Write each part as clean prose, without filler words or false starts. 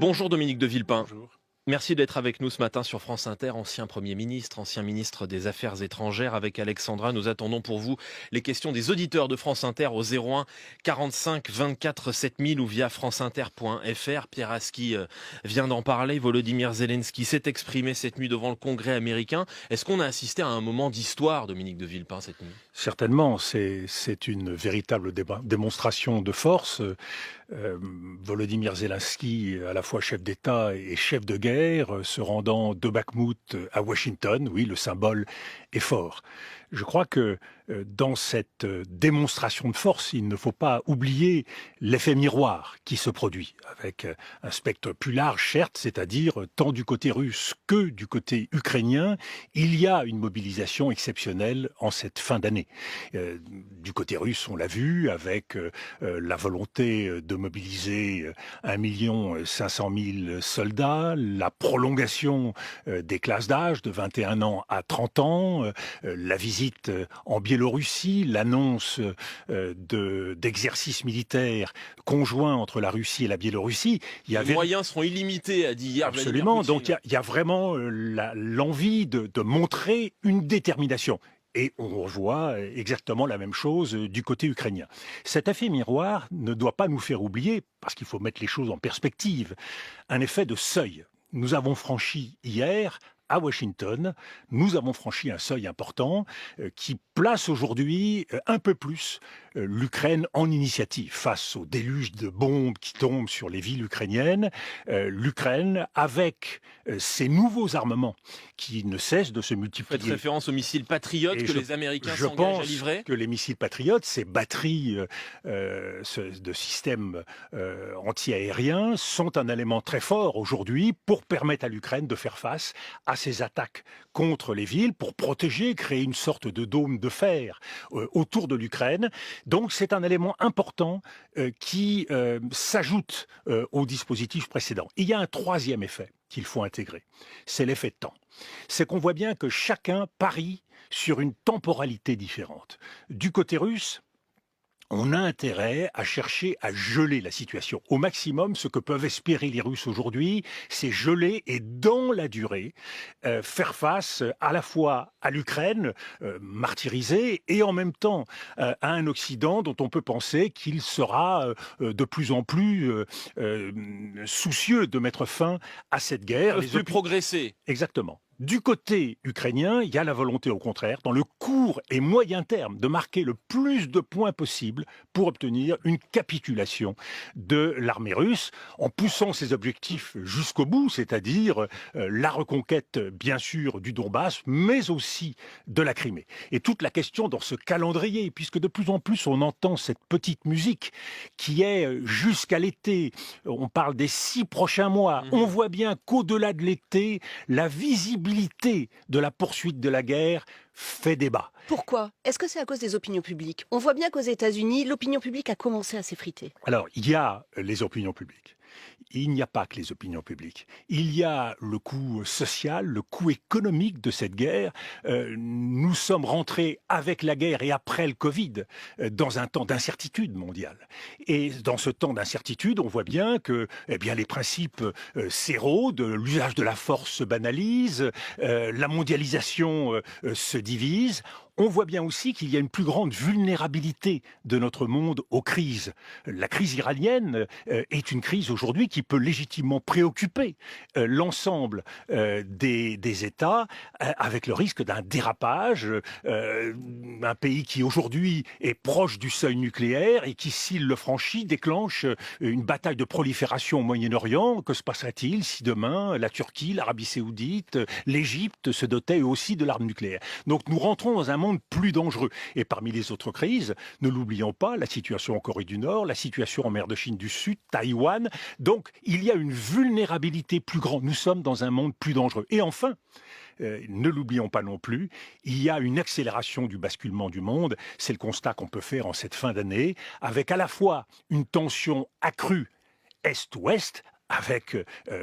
Bonjour Dominique de Villepin. Bonjour. Merci d'être avec nous ce matin sur France Inter, ancien Premier ministre, ancien ministre des Affaires étrangères. Avec Alexandra, nous attendons pour vous les questions des auditeurs de France Inter au 01 45 24 7000 ou via franceinter.fr. Pierre Aski vient d'en parler. Volodymyr Zelensky s'est exprimé cette nuit devant le Congrès américain. Est-ce qu'on a assisté à un moment d'histoire, Dominique de Villepin, cette nuit ? Certainement, c'est une véritable démonstration de force. Volodymyr Zelensky, à la fois chef d'État et chef de guerre, se rendant de Bakhmout à Washington, oui, le symbole est fort. Je crois que dans cette démonstration de force, il ne faut pas oublier l'effet miroir qui se produit, avec un spectre plus large, certes, c'est-à-dire tant du côté russe que du côté ukrainien, il y a une mobilisation exceptionnelle en cette fin d'année. Du côté russe, on l'a vu, avec la volonté de mobiliser 1 500 000 soldats, la prolongation des classes d'âge de 21 ans à 30 ans, la visite en Biélorussie, l'annonce d'exercices militaires conjoints entre la Russie et la Biélorussie. Les moyens seront illimités, a dit hier Vladimir Absolument, Poutine. donc il y a vraiment l'envie de montrer une détermination. Et on voit exactement la même chose du côté ukrainien. Cet effet miroir ne doit pas nous faire oublier, parce qu'il faut mettre les choses en perspective, un effet de seuil. Nous avons franchi hier, à Washington, nous avons franchi un seuil important qui place aujourd'hui un peu plus l'Ukraine en initiative. Face au déluge de bombes qui tombent sur les villes ukrainiennes, l'Ukraine, avec ces nouveaux armements qui ne cessent de se multiplier. Faites référence aux missiles patriotes que les Américains je s'engagent à pense livrer. que les missiles patriotes, ces batteries de systèmes anti-aériens, sont un élément très fort aujourd'hui pour permettre à l'Ukraine de faire face à ces attaques contre les villes, pour protéger, créer une sorte de dôme de fer autour de l'Ukraine. Donc c'est un élément important qui s'ajoute au dispositif précédent. Il y a un troisième effet qu'il faut intégrer, c'est l'effet de temps. C'est qu'on voit bien que chacun parie sur une temporalité différente. Du côté russe, on a intérêt à chercher à geler la situation. Au maximum, ce que peuvent espérer les Russes aujourd'hui, c'est geler et dans la durée, faire face à la fois à l'Ukraine, martyrisée, et en même temps à un Occident dont on peut penser qu'il sera de plus en plus soucieux de mettre fin à cette guerre. Ils peuvent plus progresser. Exactement. Du côté ukrainien, il y a la volonté au contraire, dans le court et moyen terme, de marquer le plus de points possible pour obtenir une capitulation de l'armée russe, en poussant ses objectifs jusqu'au bout, c'est-à-dire la reconquête, bien sûr, du Donbass, mais aussi de la Crimée. Et toute la question dans ce calendrier, puisque de plus en plus on entend cette petite musique qui est jusqu'à l'été, on parle des 6 prochains mois, on voit bien qu'au-delà de l'été, la visibilité de la poursuite de la guerre fait débat. Pourquoi ? Est-ce que c'est à cause des opinions publiques ? On voit bien qu'aux États-Unis, l'opinion publique a commencé à s'effriter. Alors, il y a les opinions publiques. Il n'y a pas que les opinions publiques. Il y a le coût social, le coût économique de cette guerre. Nous sommes rentrés avec la guerre et après le Covid dans un temps d'incertitude mondiale. Et dans ce temps d'incertitude, on voit bien que les principes s'érodent, l'usage de la force se banalise, la mondialisation se divise. On voit bien aussi qu'il y a une plus grande vulnérabilité de notre monde aux crises. La crise iranienne est une crise aujourd'hui qui peut légitimement préoccuper l'ensemble des États avec le risque d'un dérapage. Un pays qui aujourd'hui est proche du seuil nucléaire et qui, s'il le franchit, déclenche une bataille de prolifération au Moyen-Orient. Que se passerait-il si demain la Turquie, l'Arabie Saoudite, l'Égypte se dotaient eux aussi de l'arme nucléaire ? Donc nous rentrons dans un monde plus dangereux. Et parmi les autres crises, ne l'oublions pas, la situation en Corée du Nord, la situation en mer de Chine du Sud, Taïwan. Donc il y a une vulnérabilité plus grande. Nous sommes dans un monde plus dangereux. Et enfin, ne l'oublions pas non plus, il y a une accélération du basculement du monde. C'est le constat qu'on peut faire en cette fin d'année, avec à la fois une tension accrue Est-Ouest, avec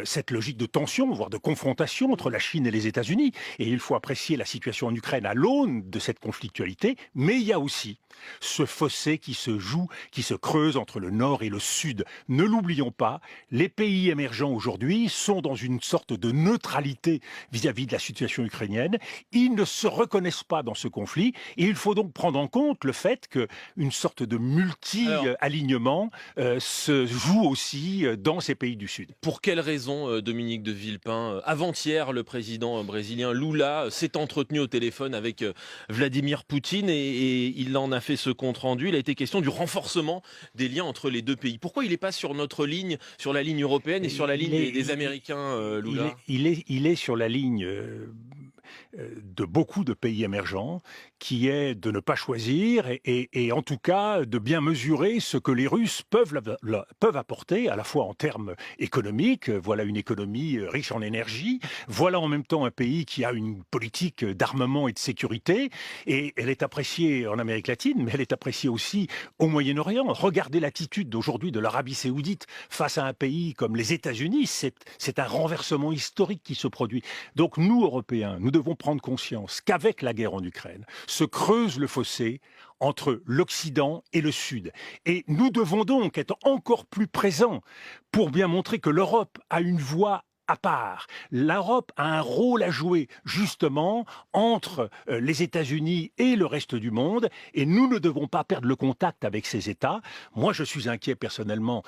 cette logique de tension, voire de confrontation entre la Chine et les États-Unis. Et il faut apprécier la situation en Ukraine à l'aune de cette conflictualité, mais il y a aussi ce fossé qui se joue, qui se creuse entre le Nord et le Sud. Ne l'oublions pas, les pays émergents aujourd'hui sont dans une sorte de neutralité vis-à-vis de la situation ukrainienne. Ils ne se reconnaissent pas dans ce conflit et il faut donc prendre en compte le fait qu'une sorte de multi-alignement se joue aussi dans ces pays du Sud. Pour quelle raison, Dominique de Villepin, avant-hier, le président brésilien Lula s'est entretenu au téléphone avec Vladimir Poutine et il en a fait ce compte-rendu. Il a été question du renforcement des liens entre les deux pays. Pourquoi il n'est pas sur notre ligne, sur la ligne européenne et sur la ligne des Américains, Lula? Il est sur la ligne de beaucoup de pays émergents, qui est de ne pas choisir et en tout cas de bien mesurer ce que les Russes peuvent apporter, à la fois en termes économiques. Voilà une économie riche en énergie. Voilà en même temps un pays qui a une politique d'armement et de sécurité. Et elle est appréciée en Amérique latine, mais elle est appréciée aussi au Moyen-Orient. Regardez l'attitude d'aujourd'hui de l'Arabie saoudite face à un pays comme les États-Unis. C'est un renversement historique qui se produit. Donc nous, Européens, nous devons prendre conscience qu'avec la guerre en Ukraine, se creuse le fossé entre l'Occident et le Sud. Et nous devons donc être encore plus présents pour bien montrer que l'Europe a une voix à part. L'Europe a un rôle à jouer justement entre les États-Unis et le reste du monde et nous ne devons pas perdre le contact avec ces États. Moi, je suis inquiet personnellement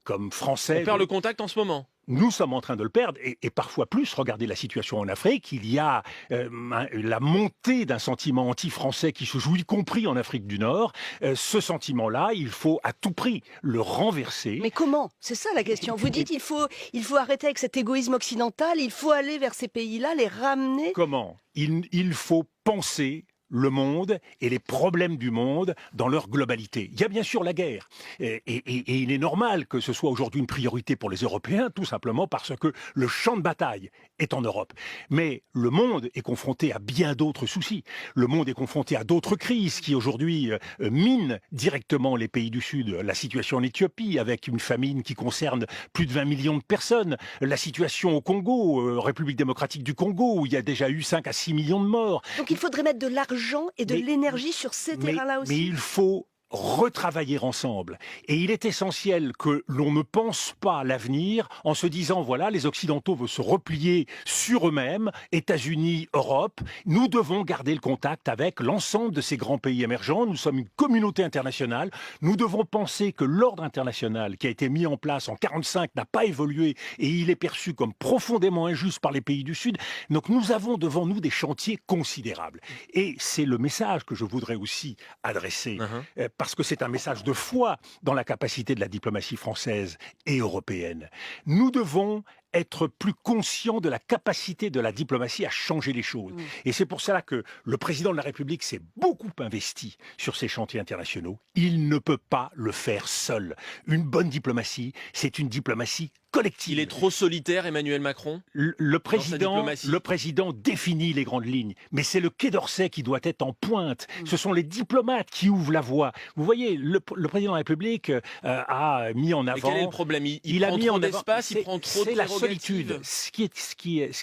comme Français. On perd le contact en ce moment. Nous sommes en train de le perdre et parfois plus. Regardez la situation en Afrique. Il y a la montée d'un sentiment anti-français qui se joue, y compris en Afrique du Nord. Ce sentiment-là, il faut à tout prix le renverser. Mais comment? C'est ça la question. Vous dites il faut arrêter avec cet égoïsme occidental, il faut aller vers ces pays-là, les ramener. Comment? Il faut penser le monde et les problèmes du monde dans leur globalité. Il y a bien sûr la guerre. Et il est normal que ce soit aujourd'hui une priorité pour les Européens, tout simplement parce que le champ de bataille est en Europe. Mais le monde est confronté à bien d'autres soucis. Le monde est confronté à d'autres crises qui aujourd'hui minent directement les pays du Sud. La situation en Éthiopie avec une famine qui concerne plus de 20 millions de personnes. La situation au Congo, République démocratique du Congo, où il y a déjà eu 5 à 6 millions de morts. Donc il faudrait mettre de l'argent et de l'énergie sur ces terrains-là aussi. Mais il faut retravailler ensemble. Et il est essentiel que l'on ne pense pas l'avenir en se disant, voilà, les Occidentaux veulent se replier sur eux-mêmes, États-Unis, Europe. Nous devons garder le contact avec l'ensemble de ces grands pays émergents. Nous sommes une communauté internationale. Nous devons penser que l'ordre international qui a été mis en place en 1945 n'a pas évolué et il est perçu comme profondément injuste par les pays du Sud. Donc nous avons devant nous des chantiers considérables. Et c'est le message que je voudrais aussi adresser. Parce que c'est un message de foi dans la capacité de la diplomatie française et européenne. Nous devons être plus conscients de la capacité de la diplomatie à changer les choses. Et c'est pour cela que le président de la République s'est beaucoup investi sur ces chantiers internationaux. Il ne peut pas le faire seul. Une bonne diplomatie, c'est une diplomatie collective. Il est trop solitaire, Emmanuel Macron? Le président définit les grandes lignes, mais c'est le Quai d'Orsay qui doit être en pointe. Ce sont les diplomates qui ouvrent la voie. Vous voyez, le président de la République a mis en avant... Mais quel est le problème? Il prend trop d'espace, il prend trop de prérogatives. Solitude.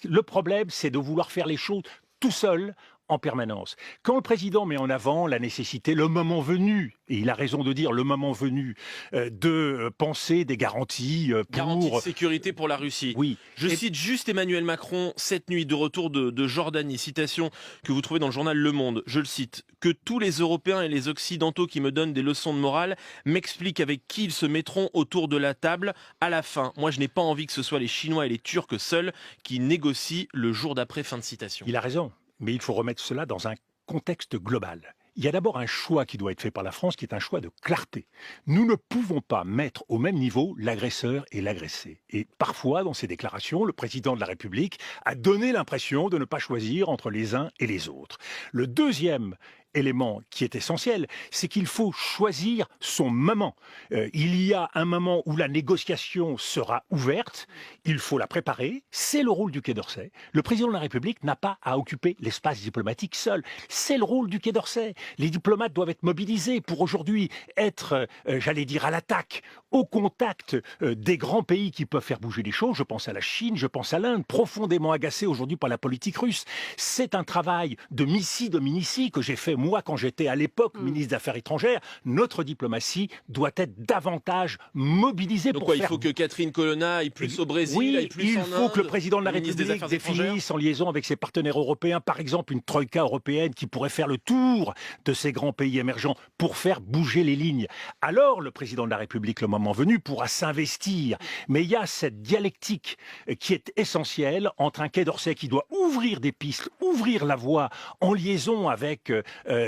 Le problème, c'est de vouloir faire les choses tout seul, en permanence. Quand le président met en avant la nécessité, le moment venu, et il a raison de dire le moment venu, de penser des garanties pour... Garantie de sécurité pour la Russie. Oui. Je cite juste Emmanuel Macron cette nuit de retour de Jordanie, citation que vous trouvez dans le journal Le Monde, je le cite, « Que tous les Européens et les Occidentaux qui me donnent des leçons de morale m'expliquent avec qui ils se mettront autour de la table à la fin. Moi, je n'ai pas envie que ce soit les Chinois et les Turcs seuls qui négocient le jour d'après. » Fin de citation. Il a raison. Mais il faut remettre cela dans un contexte global. Il y a d'abord un choix qui doit être fait par la France, qui est un choix de clarté. Nous ne pouvons pas mettre au même niveau l'agresseur et l'agressé. Et parfois, dans ses déclarations, le président de la République a donné l'impression de ne pas choisir entre les uns et les autres. Le deuxième élément qui est essentiel, c'est qu'il faut choisir son moment. Il y a un moment où la négociation sera ouverte, il faut la préparer, c'est le rôle du Quai d'Orsay. Le président de la République n'a pas à occuper l'espace diplomatique seul, c'est le rôle du Quai d'Orsay. Les diplomates doivent être mobilisés pour aujourd'hui être, j'allais dire, à l'attaque au contact des grands pays qui peuvent faire bouger les choses. Je pense à la Chine, je pense à l'Inde, profondément agacée aujourd'hui par la politique russe. C'est un travail de missi dominici que j'ai fait moi quand j'étais à l'époque ministre des Affaires étrangères. Notre diplomatie doit être davantage mobilisée Donc pour faire... il faut que Catherine Colonna aille plus au Brésil, oui, aille plus il en faut Inde, que le président de la le ministre des République Affaires étrangères. définisse en liaison avec ses partenaires européens, par exemple une troïka européenne qui pourrait faire le tour de ces grands pays émergents pour faire bouger les lignes. Alors le président de la République, le moment venu, pourra s'investir. Mais il y a cette dialectique qui est essentielle entre un Quai d'Orsay qui doit ouvrir des pistes, ouvrir la voie en liaison avec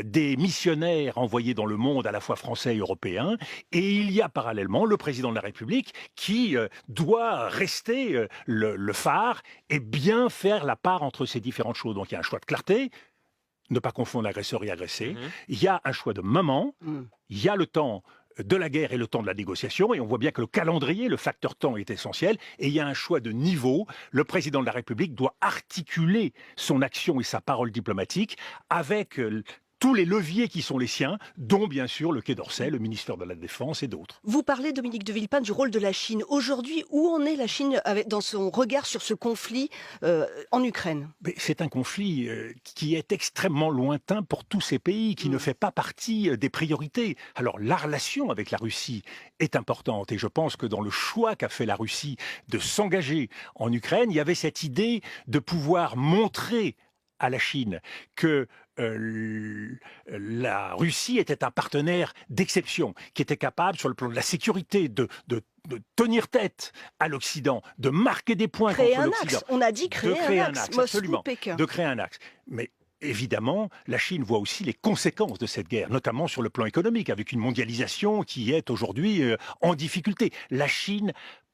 des missionnaires envoyés dans le monde à la fois français et européens. Et il y a parallèlement le président de la République qui doit rester le phare et bien faire la part entre ces différentes choses. Donc il y a un choix de clarté, ne pas confondre agresseur et agressé. Il y a un choix de moment, il y a le temps de la guerre et le temps de la négociation, et on voit bien que le calendrier, le facteur temps est essentiel, et il y a un choix de niveau. Le président de la République doit articuler son action et sa parole diplomatique avec tous les leviers qui sont les siens, dont bien sûr le Quai d'Orsay, le ministère de la Défense et d'autres. Vous parlez, Dominique de Villepin, du rôle de la Chine. Aujourd'hui, où en est la Chine dans son regard sur ce conflit en Ukraine? C'est un conflit qui est extrêmement lointain pour tous ces pays, qui ne fait pas partie des priorités. Alors la relation avec la Russie est importante, et je pense que dans le choix qu'a fait la Russie de s'engager en Ukraine, il y avait cette idée de pouvoir montrer à la Chine que la Russie était un partenaire d'exception, qui était capable, sur le plan de la sécurité, de tenir tête à l'Occident, de marquer des points contre l'Occident. On a dit créer un axe, absolument, Moscou-Pékin. de créer un axe. Mais évidemment, la Chine voit aussi les conséquences de cette guerre, notamment sur le plan économique, avec une mondialisation qui est aujourd'hui en difficulté. La Chine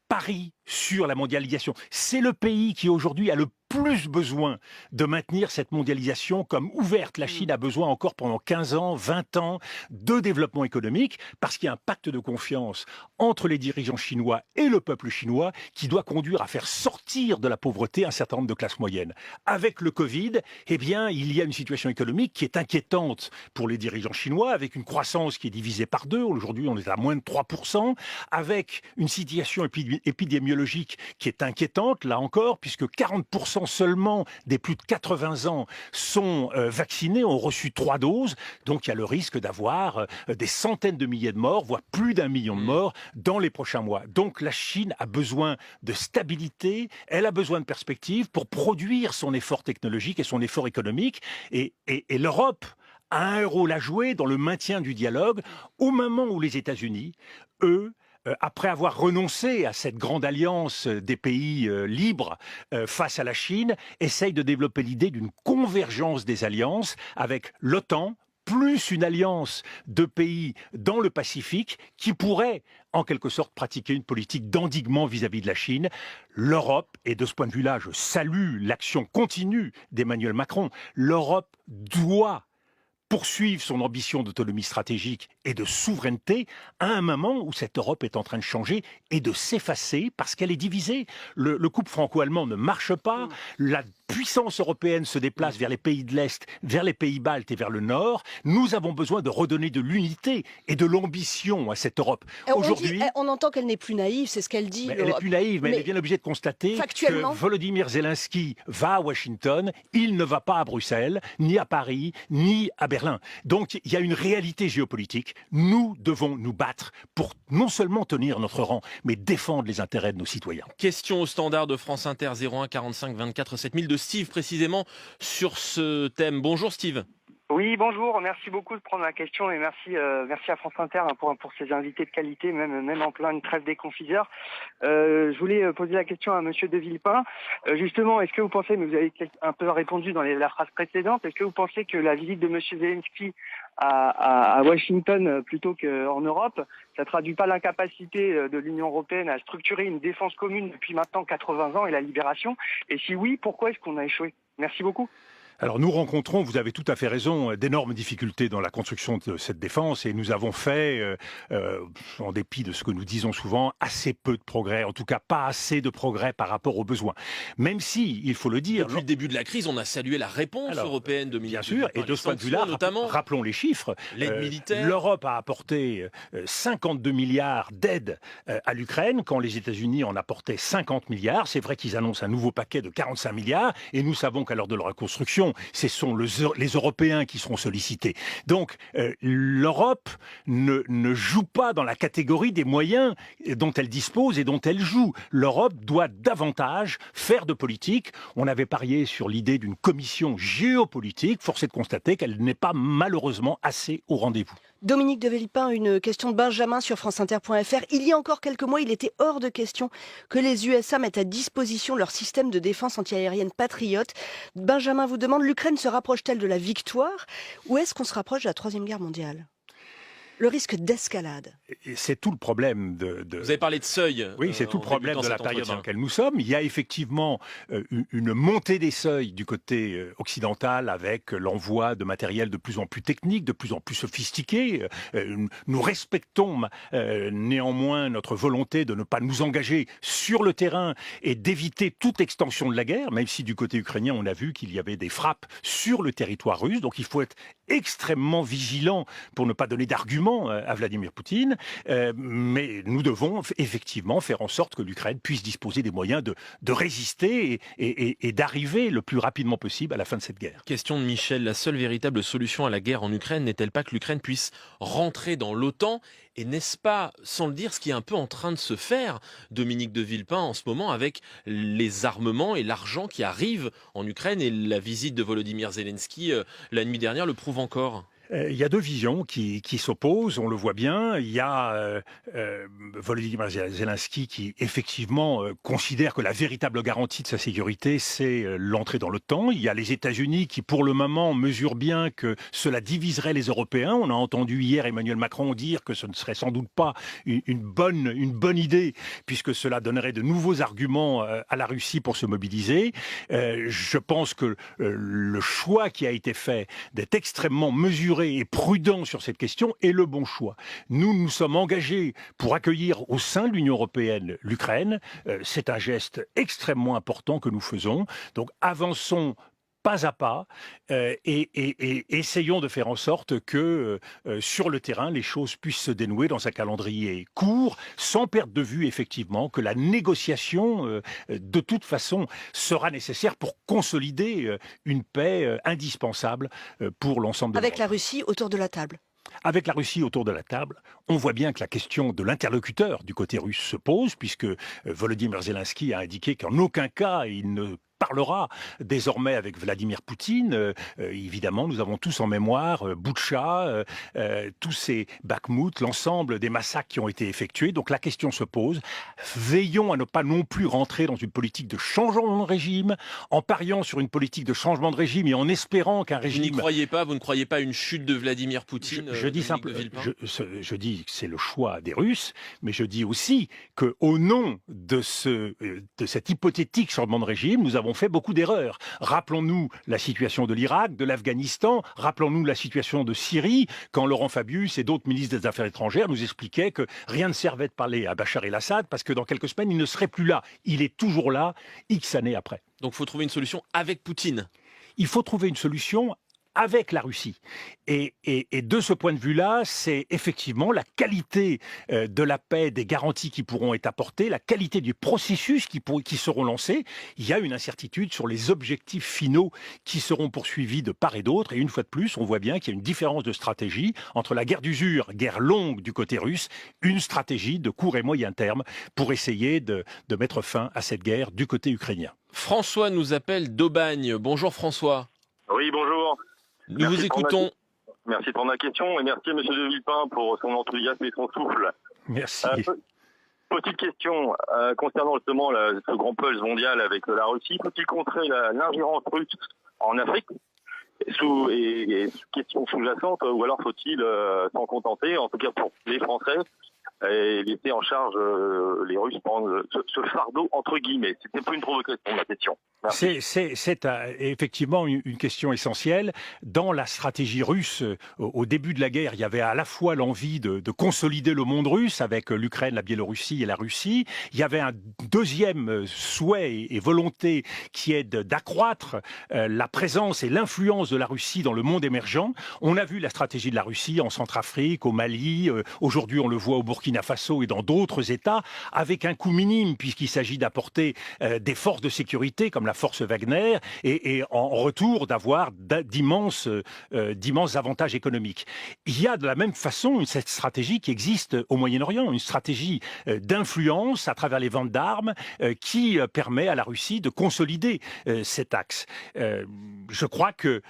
parie sur la mondialisation. C'est le pays qui aujourd'hui a le plus besoin de maintenir cette mondialisation comme ouverte. La Chine a besoin encore pendant 15 ans, 20 ans de développement économique parce qu'il y a un pacte de confiance entre les dirigeants chinois et le peuple chinois qui doit conduire à faire sortir de la pauvreté un certain nombre de classes moyennes. Avec le Covid, eh bien, il y a une situation économique qui est inquiétante pour les dirigeants chinois avec une croissance qui est divisée par deux. Aujourd'hui, on est à moins de 3%, avec une situation épidémiologique qui est inquiétante, là encore, puisque 40% seulement des plus de 80 ans sont vaccinés, ont reçu 3 doses. Donc il y a le risque d'avoir des centaines de milliers de morts, voire plus d'1 million de morts dans les prochains mois. Donc la Chine a besoin de stabilité, elle a besoin de perspectives pour produire son effort technologique et son effort économique. Et l'Europe a un rôle à jouer dans le maintien du dialogue au moment où les États-Unis, eux, après avoir renoncé à cette grande alliance des pays libres face à la Chine, essaye de développer l'idée d'une convergence des alliances avec l'OTAN, plus une alliance de pays dans le Pacifique qui pourrait, en quelque sorte, pratiquer une politique d'endiguement vis-à-vis de la Chine. L'Europe, et de ce point de vue-là, je salue l'action continue d'Emmanuel Macron, l'Europe doit poursuivre son ambition d'autonomie stratégique et de souveraineté à un moment où cette Europe est en train de changer et de s'effacer parce qu'elle est divisée. Le couple franco-allemand ne marche pas, la puissance européenne se déplace vers les pays de l'Est, vers les pays baltes et vers le Nord. Nous avons besoin de redonner de l'unité et de l'ambition à cette Europe. Aujourd'hui, on entend qu'elle n'est plus naïve, c'est ce qu'elle dit. Elle est plus naïve, mais elle est bien obligée de constater que Volodymyr Zelensky va à Washington, il ne va pas à Bruxelles, ni à Paris, ni à Berlin. Donc il y a une réalité géopolitique. Nous devons nous battre pour non seulement tenir notre rang, mais défendre les intérêts de nos citoyens. Question au standard de France Inter 01 45 24 7000 de Steve précisément sur ce thème. Bonjour Steve. Oui, bonjour, merci beaucoup de prendre la question et merci à France Inter pour ces invités de qualité, même en pleine trêve des confiseurs. Je voulais poser la question à Monsieur de Villepin. Justement, est-ce que vous pensez, mais vous avez un peu répondu dans la phrase précédente, est-ce que vous pensez que la visite de Monsieur Zelensky à Washington plutôt qu'en Europe, ça traduit pas l'incapacité de l'Union européenne à structurer une défense commune depuis maintenant 80 ans et la libération? Et si oui, pourquoi est-ce qu'on a échoué? Merci beaucoup. Alors nous rencontrons, vous avez tout à fait raison, d'énormes difficultés dans la construction de cette défense et nous avons fait, en dépit de ce que nous disons souvent, assez peu de progrès, en tout cas pas assez de progrès par rapport aux besoins. Même si, il faut le dire... Depuis le début de la crise, on a salué la réponse européenne de Bien sûr, et de ce point de vue-là, notamment rappelons les chiffres. l'aide militaire. L'Europe a apporté 52 milliards d'aides à l'Ukraine, quand les États-Unis en apportaient 50 milliards. C'est vrai qu'ils annoncent un nouveau paquet de 45 milliards, et nous savons qu'à l'heure de la reconstruction, ce sont les Européens qui seront sollicités. Donc, l'Europe ne joue pas dans la catégorie des moyens dont elle dispose et dont elle joue. L'Europe doit davantage faire de politique. On avait parié sur l'idée d'une commission géopolitique. Force est de constater qu'elle n'est pas malheureusement assez au rendez-vous. Dominique de Villepin, une question de Benjamin sur franceinter.fr. Il y a encore quelques mois, il était hors de question que les USA mettent à disposition leur système de défense antiaérienne Patriot. Benjamin vous demande, l'Ukraine se rapproche-t-elle de la victoire ou est-ce qu'on se rapproche de la Troisième Guerre mondiale ? Le risque d'escalade. Et c'est tout le problème Vous avez parlé de seuil. Oui, c'est tout le problème de la période dans laquelle nous sommes. Il y a effectivement une montée des seuils du côté occidental avec l'envoi de matériel de plus en plus technique, de plus en plus sophistiqué. Nous respectons néanmoins notre volonté de ne pas nous engager sur le terrain et d'éviter toute extension de la guerre, même si du côté ukrainien, on a vu qu'il y avait des frappes sur le territoire russe. Donc il faut être extrêmement vigilant pour ne pas donner d'arguments à Vladimir Poutine, mais nous devons effectivement faire en sorte que l'Ukraine puisse disposer des moyens de résister et d'arriver le plus rapidement possible à la fin de cette guerre. Question de Michel, la seule véritable solution à la guerre en Ukraine n'est-elle pas que l'Ukraine puisse rentrer dans l'OTAN ? Et n'est-ce pas, sans le dire, ce qui est un peu en train de se faire, Dominique de Villepin, en ce moment, avec les armements et l'argent qui arrivent en Ukraine, et la visite de Volodymyr Zelensky la nuit dernière le prouve encore ? Il y a deux visions qui s'opposent, on le voit bien. Il y a Volodymyr Zelensky qui effectivement considère que la véritable garantie de sa sécurité, c'est l'entrée dans l'OTAN. Il y a les États-Unis qui, pour le moment, mesurent bien que cela diviserait les Européens. On a entendu hier Emmanuel Macron dire que ce ne serait sans doute pas une bonne idée, puisque cela donnerait de nouveaux arguments à la Russie pour se mobiliser. Je pense que le choix qui a été fait d'être extrêmement mesuré et prudent sur cette question est le bon choix. Nous nous sommes engagés pour accueillir au sein de l'Union européenne l'Ukraine. C'est un geste extrêmement important que nous faisons. Donc avançons pas à pas et essayons de faire en sorte que sur le terrain, les choses puissent se dénouer dans un calendrier court, sans perdre de vue effectivement que la négociation de toute façon sera nécessaire pour consolider une paix indispensable pour l'ensemble de l'Europe. Avec la Russie autour de la table. Avec la Russie autour de la table, on voit bien que la question de l'interlocuteur du côté russe se pose, puisque Volodymyr Zelensky a indiqué qu'en aucun cas il ne parlera désormais avec Vladimir Poutine. Évidemment, nous avons tous en mémoire Boutcha, tous ces Bakhmout, l'ensemble des massacres qui ont été effectués. Donc la question se pose. Veillons à ne pas non plus rentrer dans une politique de changement de régime, en pariant sur une politique de changement de régime et en espérant qu'un régime... Vous ne croyez pas à une chute de Vladimir Poutine? Je dis simplement, je dis que c'est le choix des Russes, mais je dis aussi qu'au nom de cet hypothétique changement de régime, nous avons fait beaucoup d'erreurs. Rappelons-nous la situation de l'Irak, de l'Afghanistan, rappelons-nous la situation de Syrie, quand Laurent Fabius et d'autres ministres des Affaires étrangères nous expliquaient que rien ne servait de parler à Bachar el-Assad parce que dans quelques semaines, il ne serait plus là. Il est toujours là, X années après. Donc il faut trouver une solution avec Poutine. Il faut trouver une solution avec la Russie. Et de ce point de vue-là, c'est effectivement la qualité de la paix, des garanties qui pourront être apportées, la qualité du processus qui seront lancés. Il y a une incertitude sur les objectifs finaux qui seront poursuivis de part et d'autre. Et une fois de plus, on voit bien qu'il y a une différence de stratégie entre la guerre d'usure, guerre longue du côté russe, une stratégie de court et moyen terme pour essayer de mettre fin à cette guerre du côté ukrainien. François nous appelle d'Aubagne. Bonjour François. Oui, bonjour. Nous vous écoutons. Merci pour ma question et merci à M. de Villepin pour son enthousiasme et son souffle. Merci. Petite question concernant justement ce grand pulse mondial avec la Russie. Faut-il contrer l'ingérence russe en Afrique et question sous-jacente, ou alors faut-il s'en contenter, en tout cas pour les Français, et laisser en charge les Russes prendre ce fardeau entre guillemets. C'était pas une provocation, ma question. C'est effectivement une question essentielle. Dans la stratégie russe, au début de la guerre, il y avait à la fois l'envie de consolider le monde russe avec l'Ukraine, la Biélorussie et la Russie. Il y avait un deuxième souhait et volonté qui est d'accroître la présence et l'influence de la Russie dans le monde émergent. On a vu la stratégie de la Russie en Centrafrique, au Mali. Aujourd'hui, on le voit au Burkina Faso et dans d'autres États, avec un coût minime puisqu'il s'agit d'apporter des forces de sécurité comme la force Wagner et en retour d'avoir d'immenses avantages économiques. Il y a de la même façon cette stratégie qui existe au Moyen-Orient, une stratégie d'influence à travers les ventes d'armes qui permet à la Russie de consolider cet axe. Je crois que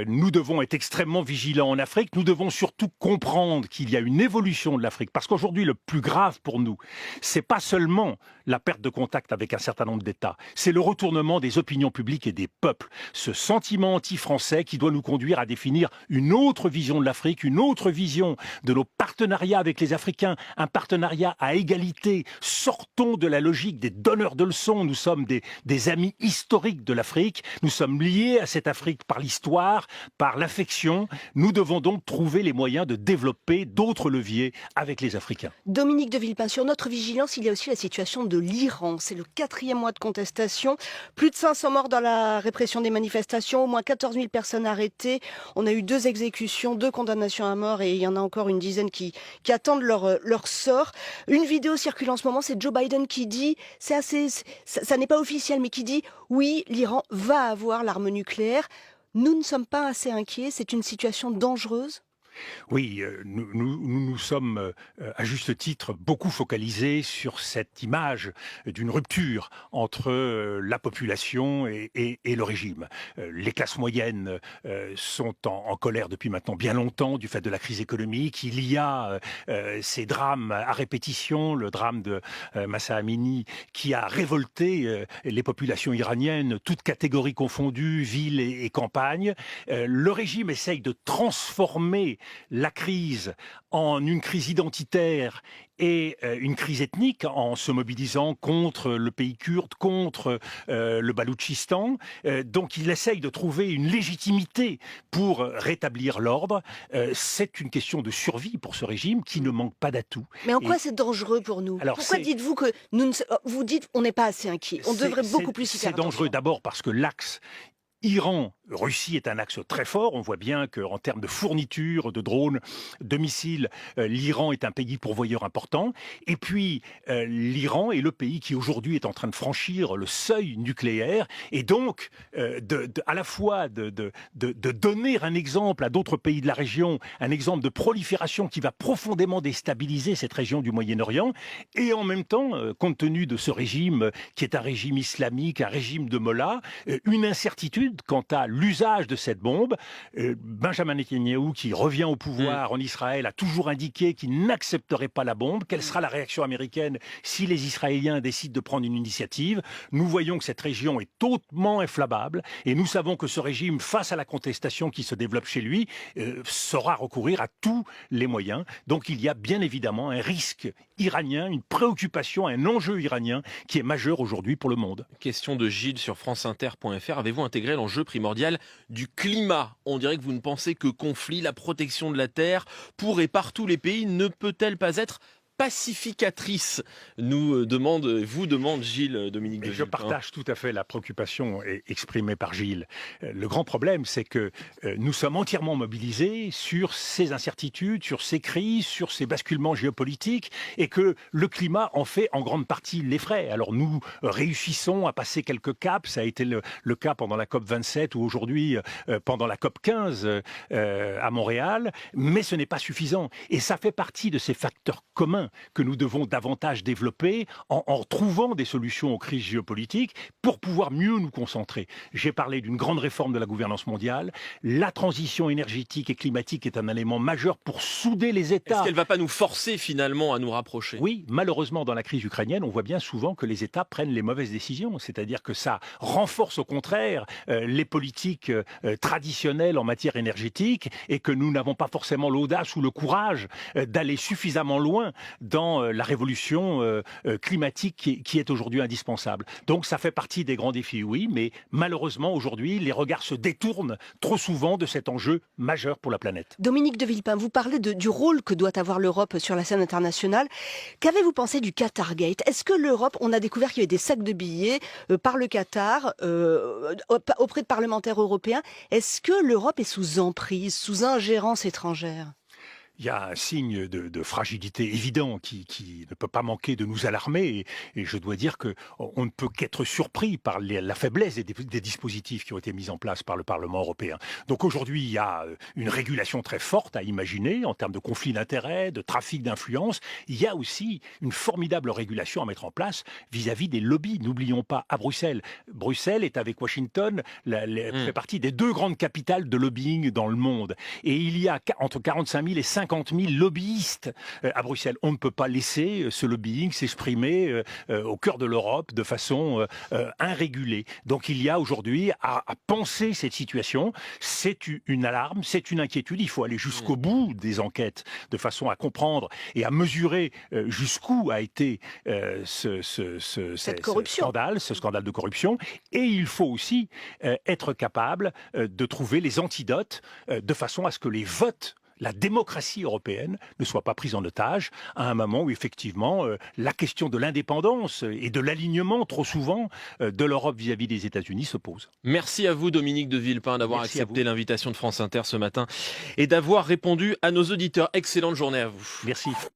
nous devons être extrêmement vigilants en Afrique. Nous devons surtout comprendre qu'il y a une évolution de l'Afrique. Parce qu'aujourd'hui, le plus grave pour nous, c'est pas seulement la perte de contact avec un certain nombre d'États, c'est le retournement des opinions publiques et des peuples. Ce sentiment anti-français qui doit nous conduire à définir une autre vision de l'Afrique, une autre vision de nos partenariats avec les Africains, un partenariat à égalité. Sortons de la logique des donneurs de leçons. Nous sommes des amis historiques de l'Afrique. Nous sommes liés à cette Afrique par l'histoire, par l'affection. Nous devons donc trouver les moyens de développer d'autres leviers avec les Africains. Dominique de Villepin, sur notre vigilance, il y a aussi la situation de l'Iran. C'est le 4e mois de contestation. Plus de 500 morts dans la répression des manifestations, au moins 14 000 personnes arrêtées. On a eu 2 exécutions, 2 condamnations à mort et il y en a encore une dizaine qui attendent leur sort. Une vidéo circule en ce moment, c'est Joe Biden qui dit, ça n'est pas officiel, mais qui dit oui, l'Iran va avoir l'arme nucléaire. Nous ne sommes pas assez inquiets, c'est une situation dangereuse. Oui, nous sommes à juste titre beaucoup focalisés sur cette image d'une rupture entre la population et le régime. Les classes moyennes sont en colère depuis maintenant bien longtemps du fait de la crise économique. Il y a ces drames à répétition, le drame de Mahsa Amini qui a révolté les populations iraniennes, toutes catégories confondues, villes et campagnes. Le régime essaye de transformer la crise en une crise identitaire et une crise ethnique en se mobilisant contre le pays kurde, contre le Baloutchistan. Donc il essaye de trouver une légitimité pour rétablir l'ordre. C'est une question de survie pour ce régime qui ne manque pas d'atouts. Mais en quoi c'est dangereux pour nous? Pourquoi dites-vous que vous dites on n'est pas assez inquiet? On devrait beaucoup plus y faire attention. C'est dangereux d'abord parce que l'axe Iran-Russie est un axe très fort. On voit bien qu'en termes de fourniture, de drones, de missiles, l'Iran est un pays pourvoyeur important. Et puis, l'Iran est le pays qui aujourd'hui est en train de franchir le seuil nucléaire. Et donc, à la fois de donner un exemple à d'autres pays de la région, un exemple de prolifération qui va profondément déstabiliser cette région du Moyen-Orient. Et en même temps, compte tenu de ce régime qui est un régime islamique, un régime de Mollah, une incertitude quant à l'usage de cette bombe. Benjamin Netanyahou, qui revient au pouvoir en Israël, a toujours indiqué qu'il n'accepterait pas la bombe. Quelle sera la réaction américaine si les Israéliens décident de prendre une initiative? Nous voyons que cette région est hautement inflammable et nous savons que ce régime, face à la contestation qui se développe chez lui, saura recourir à tous les moyens. Donc il y a bien évidemment un risque iranien, une préoccupation, un enjeu iranien qui est majeur aujourd'hui pour le monde. Question de Gilles sur franceinter.fr. Avez-vous intégré l'enjeu primordial du climat? On dirait que vous ne pensez que conflit, la protection de la terre pour et par tous les pays ne peut-elle pas être pacificatrice, vous demande Gilles Dominique de Villepin. Je partage tout à fait la préoccupation exprimée par Gilles. Le grand problème, c'est que nous sommes entièrement mobilisés sur ces incertitudes, sur ces crises, sur ces basculements géopolitiques, et que le climat en fait en grande partie les frais. Alors nous réussissons à passer quelques caps, ça a été le cas pendant la COP 27 ou aujourd'hui pendant la COP 15 à Montréal, mais ce n'est pas suffisant. Et ça fait partie de ces facteurs communs que nous devons davantage développer en trouvant des solutions aux crises géopolitiques pour pouvoir mieux nous concentrer. J'ai parlé d'une grande réforme de la gouvernance mondiale. La transition énergétique et climatique est un élément majeur pour souder les États. Est-ce qu'elle ne va pas nous forcer finalement à nous rapprocher? Oui, malheureusement dans la crise ukrainienne, on voit bien souvent que les États prennent les mauvaises décisions. C'est-à-dire que ça renforce au contraire les politiques traditionnelles en matière énergétique et que nous n'avons pas forcément l'audace ou le courage d'aller suffisamment loin dans la révolution climatique qui est aujourd'hui indispensable. Donc ça fait partie des grands défis, oui, mais malheureusement aujourd'hui, les regards se détournent trop souvent de cet enjeu majeur pour la planète. Dominique de Villepin, vous parlez du rôle que doit avoir l'Europe sur la scène internationale. Qu'avez-vous pensé du Qatargate? Est-ce que l'Europe, on a découvert qu'il y avait des sacs de billets par le Qatar auprès de parlementaires européens. Est-ce que l'Europe est sous emprise, sous ingérence étrangère? Il y a un signe de fragilité évident qui ne peut pas manquer de nous alarmer. Et je dois dire qu'on ne peut qu'être surpris par la faiblesse des dispositifs qui ont été mis en place par le Parlement européen. Donc aujourd'hui, il y a une régulation très forte à imaginer en termes de conflits d'intérêts, de trafic d'influence. Il y a aussi une formidable régulation à mettre en place vis-à-vis des lobbies. N'oublions pas, à Bruxelles. Bruxelles est avec Washington, fait partie des 2 grandes capitales de lobbying dans le monde. Et il y a entre 45 000 et 50 000 lobbyistes à Bruxelles. On ne peut pas laisser ce lobbying s'exprimer au cœur de l'Europe de façon irrégulée. Donc il y a aujourd'hui à penser cette situation. C'est une alarme, c'est une inquiétude. Il faut aller jusqu'au bout des enquêtes de façon à comprendre et à mesurer jusqu'où a été ce scandale de corruption. Et il faut aussi être capable de trouver les antidotes de façon à ce que les votes, la démocratie européenne ne soit pas prise en otage à un moment où effectivement la question de l'indépendance et de l'alignement trop souvent de l'Europe vis-à-vis des États-Unis se pose. Merci à vous Dominique de Villepin d'avoir Merci à accepté vous. l'invitation de France Inter ce matin et d'avoir répondu à nos auditeurs. Excellente journée à vous. Merci.